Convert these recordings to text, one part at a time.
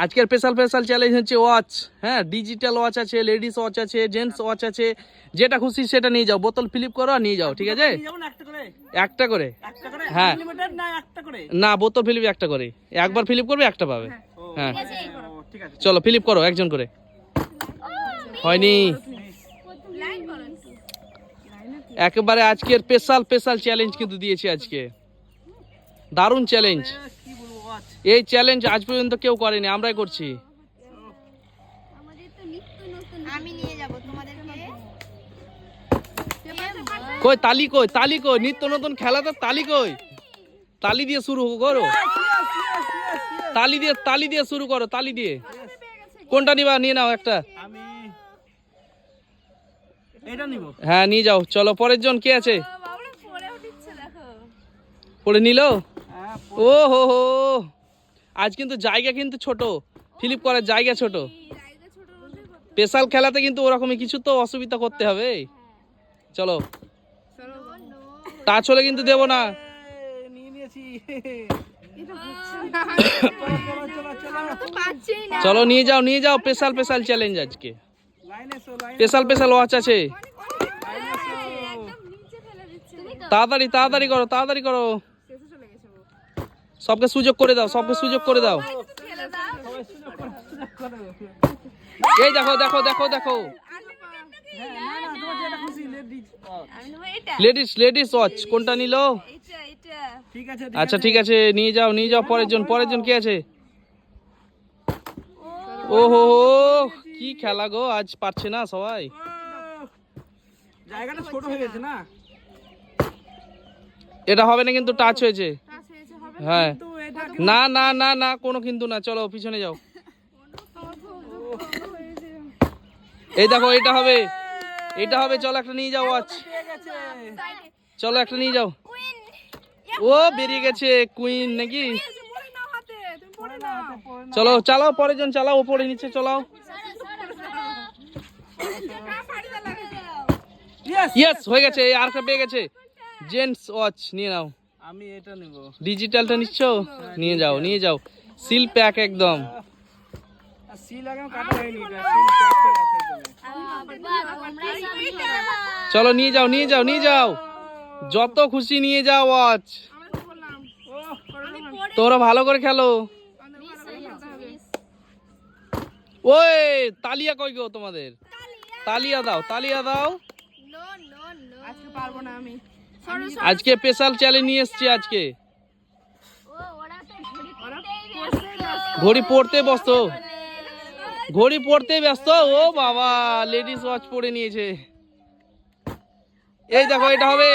আজকের special challenge হচ্ছে watch. হ্যাঁ, ডিজিটাল ওয়াচ আছে, লেডিস ওয়াচ আছে, জেন্টস ওয়াচ আছে, যেটা খুশি সেটা নিয়ে যাও। বোতল ফিলিপ করো আর নিয়ে যাও, ঠিক আছে? একটা করে। হ্যাঁ, না, বোতল ফিলিপ একটা করে, একবার ফিলিপ করবে একটা পাবে। হ্যাঁ, চলো ফিলিপ করো একজন করে। হয়নি, একেবারে আজকের স্পেশাল চ্যালেঞ্জ কিন্তু দিয়েছি আজকে, দারুণ চ্যালেঞ্জ। এই চ্যালেঞ্জ আজ পর্যন্ত কেউ করেনি, আমরাই করছি। কই তালি, কই নিত্য নতুন খেলা, তো তালি কই? তালি দিয়ে শুরু করো, তালি দিয়ে শুরু করো, তালি দিয়ে। কোনটা নিবা? নিয়ে নাও একটা। হ্যাঁ, নিয়ে যাও। চলো পরের জন কে আছে? পড়ে নিল। ও হো হো, আজ কিন্তু জায়গা কিন্তু ছোট, ফিলিপ করার জায়গা ছোট। স্পেশাল খেলাতে কিন্তু ওরকমই কিছু তো অসুবিধা করতে হবে। চলো, টাচ হলে কিন্তু দেবো না। চলো নিয়ে যাও স্পেশাল চ্যালেঞ্জ আজকে। স্পেশাল ওয়াচ আছে। তাড়াতাড়ি করো। সবকে সুযোগ করে দাও। এই দেখো, লেডিস ওয়াচ কোনটা নিল? আচ্ছা ঠিক আছে, নিয়ে যাও। পরের জন কে আছে? ওহো, কি খেলা গো, আজ পারছে না সবাই। জায়গাটা ছোট হয়ে গেছে না, এটা হবে না কিন্তু, টাচ হয়েছে। হ্যাঁ, না কোনো কিন্তু না। চলো পিছনে যাও। এই দেখো, এটা হবে। চলো একটা নিয়ে যাও ওয়াচ, চলো একটা নিয়ে যাও। ও বেরিয়ে গেছে, কুইন নাকি? চলো চালাও, পরের জন চালাও, ওপরে নিচে চলাও। ইয়েস, হয়ে গেছে, আর একটা পেয়ে গেছে। জেন্টস ওয়াচ নিয়ে নাও। আমি এটা নেব। ডিজিটালটা নিচ্ছ? নিয়ে যাও। সিল প্যাক একদম। চলো নিয়ে যাও, যত খুশি নিয়ে যাও ওয়াচ। তোমরা ভালো করে খেলো। ওই তালিয়া কই গো তোমাদের? তালিয়া দাও। আজকে স্পেশাল চ্যালেঞ্জ নিয়ে এসেছি আজকে। ঘড়ি পড়তে ব্যস্ত। ও বাবা, লেডিস ওয়াচ পরে নিয়েছে। এই দেখো, এটা হবে,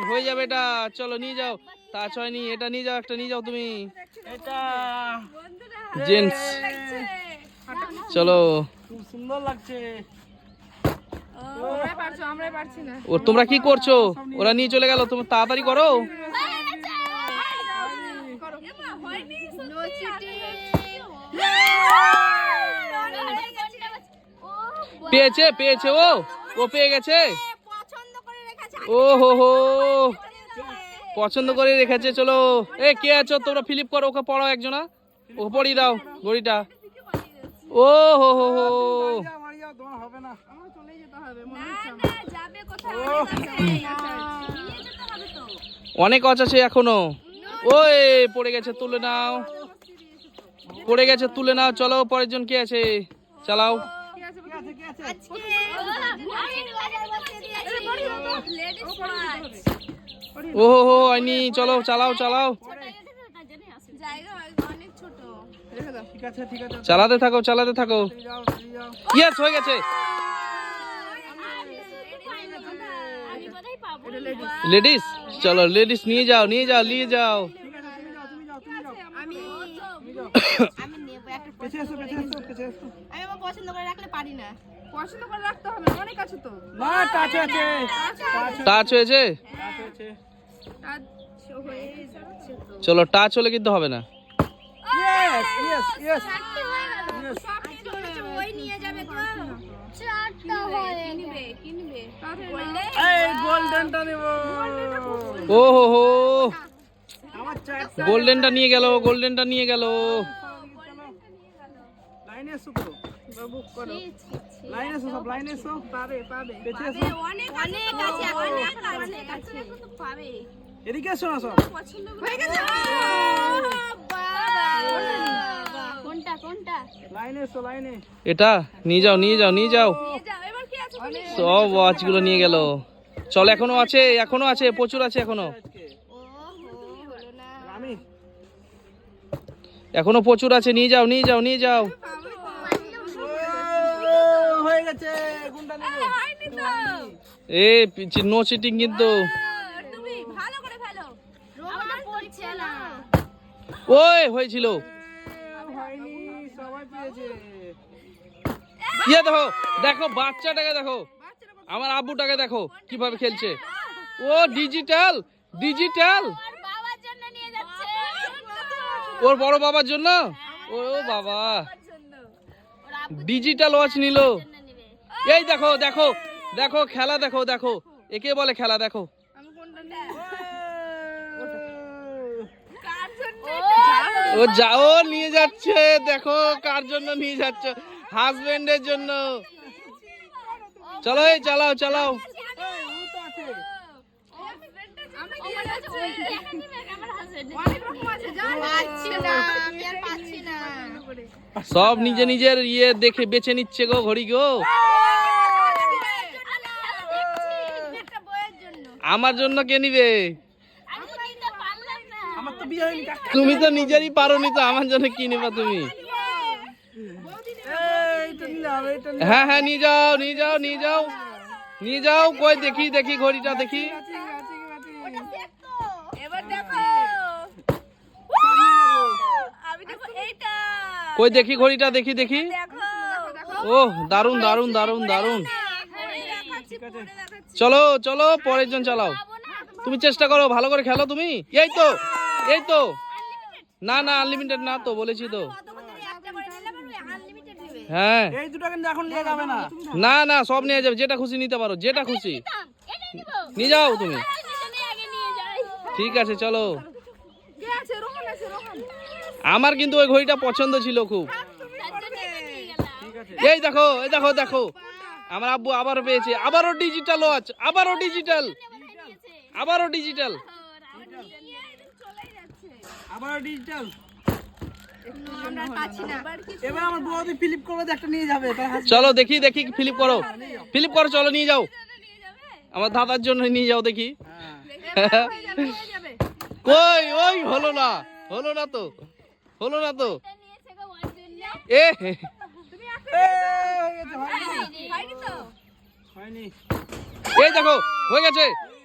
হয়ে যাবে এটা। চলো নিয়ে যাও। টাচ হয়নি, এটা নিয়ে যাও, একটা নিয়ে যাও তুমি। জেন্টস, চলো। খুব সুন্দর লাগছে। ও তোমরা কি করছো? ওরা নিয়ে চলে গেল, তুমি তাড়াতাড়ি করো। পেয়েছে ও পেয়ে গেছে। ও হো, পছন্দ করে রেখেছে। চলো, কে আছো তোমরা? ফিলিপ করো, ওকে পড়াও একজনা, ও পড়িয়ে দাও ঘড়িটা। ও হো, অনেক ওয়াচ আছে এখনো। ওই পড়ে গেছে, তুলে নাও। চলো পরের জন কে আছে? চালাও। ও হো, আইনি। চলো চালাও। চালাতে থাকো। ইয়েস, হয়ে গেছে। লেডিস, চলো লেডিস নিয়ে যাও। টাচ হয়েছে। চলো, টাচ হলে কিন্তু হবে না। ও হো, গোল্ডেনটা নিয়ে গেল। লাইনে এসো তো, বুক করো। ছি, ছি, ছি। লাইনে এসো, সব লাইনে এসো। পাবে পাবে পেছে পাবে, এসো। অনেক আছে, অনেক আছে। পাবে। এদিকে এসো না সব। পছন্দ করে- হয়ে গেছে। কোনটা কোনটা? লাইনে এসো, লাইনে। এটা নিয়ে যাও, নিয়ে যাও, নিয়ে যাও। নিয়ে যাও, এবার কি আছে তুমি? সব ওয়াচগুলো নিয়ে গেল। চল, এখনো আছে, এখনো আছে, প্রচুর আছে এখনো। ওহো, হলো না। আমি এখনো প্রচুর আছে, নিয়ে যাও, নিয়ে যাও, নিয়ে যাও। হয়ে গেছে, কোনটা নেব? হয়নি তো। নো চিটিং কিন্তু। তুমি ভালো করে ফেলো। আমার পড়ছে না। ওই হয়েছিল। হয়নি, সবাই পেয়েছে। ইয়ে দেখো, দেখো বাচ্চাটাকে দেখো, আমার আব্বুটাকে দেখো কিভাবে খেলছে। ও ডিজিটাল, ডিজিটাল। ওর বাবার জন্য নিয়ে যাচ্ছে। ওর বড় বাবার জন্য। ও বাবা, জন্য। ওর আব্বুর ডিজিটাল ওয়াচ নিল। জন্য নেবে। এই দেখো, দেখো, দেখো খেলা, দেখো, দেখো একে বলে খেলা, দেখো। আমি কোনটা নেব? কার জন্য? ও যাও, নিয়ে যাচ্ছে, দেখো কার জন্য নিয়ে যাচ্ছে, হাজবেন্ডের জন্য। চলো, এই চালাও, চালাও। অনেক রকম আছে জান। পাচ্ছি না, আমি আর পাচ্ছি না। সব নিজে নিজের ইয়ে দেখে বেছে নিচ্ছে গো, ঘড়ি গো। একটা বইয়ের জন্য। আমার জন্য কে নিবে? আমি তো নিতে পারলাম না। আমার তো বিয়ে হয়নি। তুমি তো নিজেরই পারোনি, তো আমার জন্য কি নিবা তুমি? হ্যাঁ হ্যাঁ, নিয়ে যাও, নিয়ে যাও, নিয়ে যাও, নিয়ে যাও। কই দেখি, দেখি ঘড়িটা দেখি। এবার দেখো। আমি দেখো এইটা। কই দেখি ঘড়িটা, দেখি, দেখি। দেখো। ওহ, দারুন, দারুন, দারুন, দারুন। পরে দেখাচ্ছি, পরে দেখাচ্ছি। চলো, চলো, পরের জন চালাও। পাবো না। তুমি চেষ্টা করো, ভালো করে খেলো তুমি। এই তো, এই তো। না না, আনলিমিটেড না তো, বলেছি তো। একটা করে নিলে পারবে, আনলিমিটেড নেবে। হ্যাঁ, এই দুটো কিন্তু এখন নিয়ে যাবে না। না না, সব নিয়ে যাবে, যেটা খুশি নিতে পারো, যেটা খুশি এটাই নিবো। নিয়ে যাও তুমি। আমি আগে নিয়ে যাই। ঠিক আছে, চলো। কে আছে? রোহন আছে, রোহন। আমার কিন্তু ওই ঘড়িটা পছন্দ ছিল খুব। তার জন্য এটা নিয়ে গেলাম। ঠিক আছে। এই দেখো, এই দেখো, দেখো আমার আব্বু আবারও পেয়েছে, আবারও ডিজিটাল ওয়াচ, আবারও ডিজিটাল, আবারও ডিজিটাল। আবার ডিজিটাল। আমরা পাচ্ছি না। এবার আমার বৌদি ফিলিপ করবে যে একটা নিয়ে যাবে তার হাসি। চলো দেখি, দেখি ফিলিপ করো, ফিলিপ করো, চলো নিয়ে যাও। আমার দাদার জন্য নিয়ে যাও দেখি। কই, ওই হলো না, হলো না তো, হলো না তো। এ হয়নি। এই দেখো, হয়ে গেছে,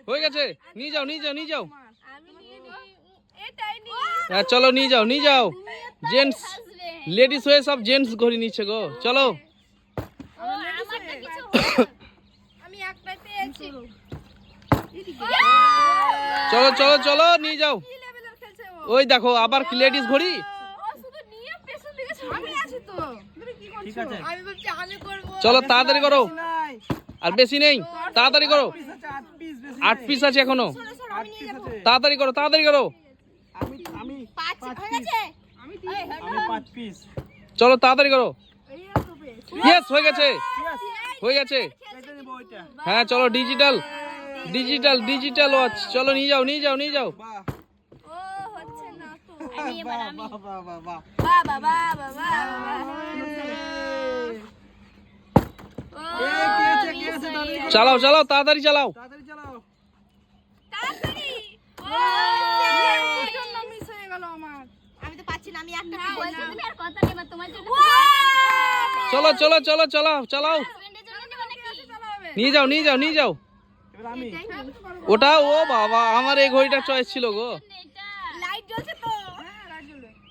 হয়ে গেছে। নিয়ে যাও, নিয়ে যাও, নিয়ে যাও। হ্যাঁ চলো, নিয়ে যাও, নিয়ে যাও। জেন্টস, লেডিস হয়ে সব জেন্টস ঘড়ি নিচ্ছে গো। চলো, আমি একটাই পেয়েছি। চলো, চলো, চলো, নিয়ে যাও। ওই দেখো, আবার লেডিস ঘড়ি। ও শুধু নিয়ে পেছন দিকে আমি আছি তো। তুমি কি করছো? ঠিক আছে। আমি বলছি আমি করবো। চলো তাড়াতাড়ি করো, নাই। আর বেশি নেই, তাড়াতাড়ি করো। পিস আছে 8 পিস বেশি। 8 পিস আছে এখনো, 8 পিস আছে। তাড়াতাড়ি করো, তাড়াতাড়ি করো। আমি পাঁচ 5 হয়ে পিস। গেছে। আমি আমি 5 পিস। চলো তাড়াতাড়ি করো। এই তো পেয়েছি। ইয়েস, হয়ে গেছে, ইয়েস। হয়ে গেছে। এটা নেব ওইটা। হ্যাঁ চলো, ডিজিটাল, ডিজিটাল, ডিজিটাল ওয়াচ। চলো নিয়ে যাও, নিয়ে যাও, নিয়ে যাও। বাহ। ও হচ্ছে না তো। আমি এবার আমি বাহ বাহ বাহ বাহ। বাবা বাবা বাবা। এই কে আছে কে আছে তাড়াতাড়ি করো। চালাও, চালাও, তাড়াতাড়ি চালাও। তাড়াতাড়ি চালাও। তাড়াতাড়ি। এই জন্য মিস হয়ে গেল আমার। আমি তো পাচ্ছি না, আমি একটা বলছি তুমি আর কথা নেবা তোমার জন্য। চলো, চলো, চলো, চালাও, চালাও। হাজবেন্ডের জন্য নেবা নাকি? নিয়ে যাও, নিয়ে যাও, নিয়ে যাও। এবার আমি। ওটা, ও বাবা, আমার এই ঘড়িটা চয়েস ছিল গো। এটা লাইট জ্বলছে তো।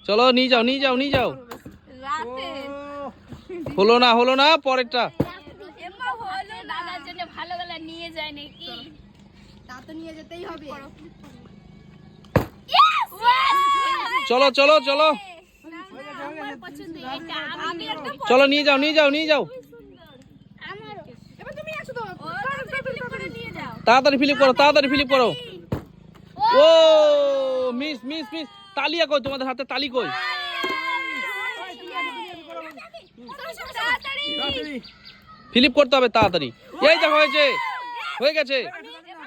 চলো নিয়ে যাও, নিয়ে যাও, নিয়ে যাও। রাতে ও হলো না, হলো না, পরেরটা। এমা হলো দাদার জন্য ভালো গলা নিয়ে যায় নাকি? তা তো নিয়ে যেতেই হবে। চলো, চলো, চলো, আমার পছন্দ এটা। আমি একটা চলো নিয়ে যাও, নিয়ে যাও, নিয়ে যাও। আমারও। এবার তুমি আসো তো। ও তাড়াতাড়ি করে নিয়ে যাও। তাড়াতাড়ি ফিলিপ করো, তাড়াতাড়ি ফিলিপ করো। ও মিস, মিস, মিস। তালিয়া কই, তোমাদের হাতে তালি কই? তাড়াতাড়ি। ফ্লিপ করতে হবে তাড়াতাড়ি। এই দেখো হয়েছে, হয়ে গেছে।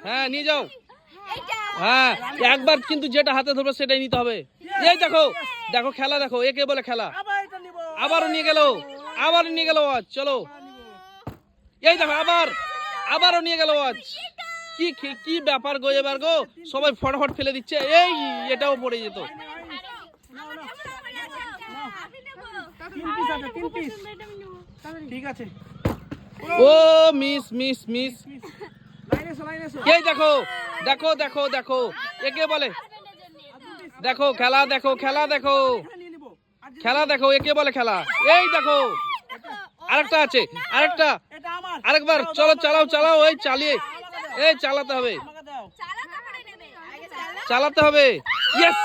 হ্যাঁ নিয়ে যাও। হ্যাঁ একবার কিন্তু যেটা হাতে ধরবে সেটাই নিতে হবে। এই দেখো দেখো খেলা দেখো, একে বলে খেলা। আবার এটা নিব। আবারও নিয়ে গেল, আবারও নিয়ে গেল ওয়াচ। চলো এই দেখো আবারও নিয়ে গেল ওয়াচ। কি কি ব্যাপার গো এবার গো, সবাই ফটাফট ফেলে দিচ্ছে। এই এটাও পড়ে যেত। তিন পিস আছে, 3 পিস। ঠিক আছে। ও মিস মিস মিস। লাইনে এসো। এই দেখো দেখো দেখো দেখো, একে বলে দেখো খেলা, দেখো খেলা দেখো, এখানে নিয়ে নিব। আর যে- খেলা দেখো, একে বলে খেলা। এই দেখো আরেকটা আছে, আরেকটা, এটা আমার। আরেকবার। চলো চালাও চালাও, এই চালিয়ে, এই চালাতে হবে, আমাকে দাও। চালাতে হবে। ইয়েস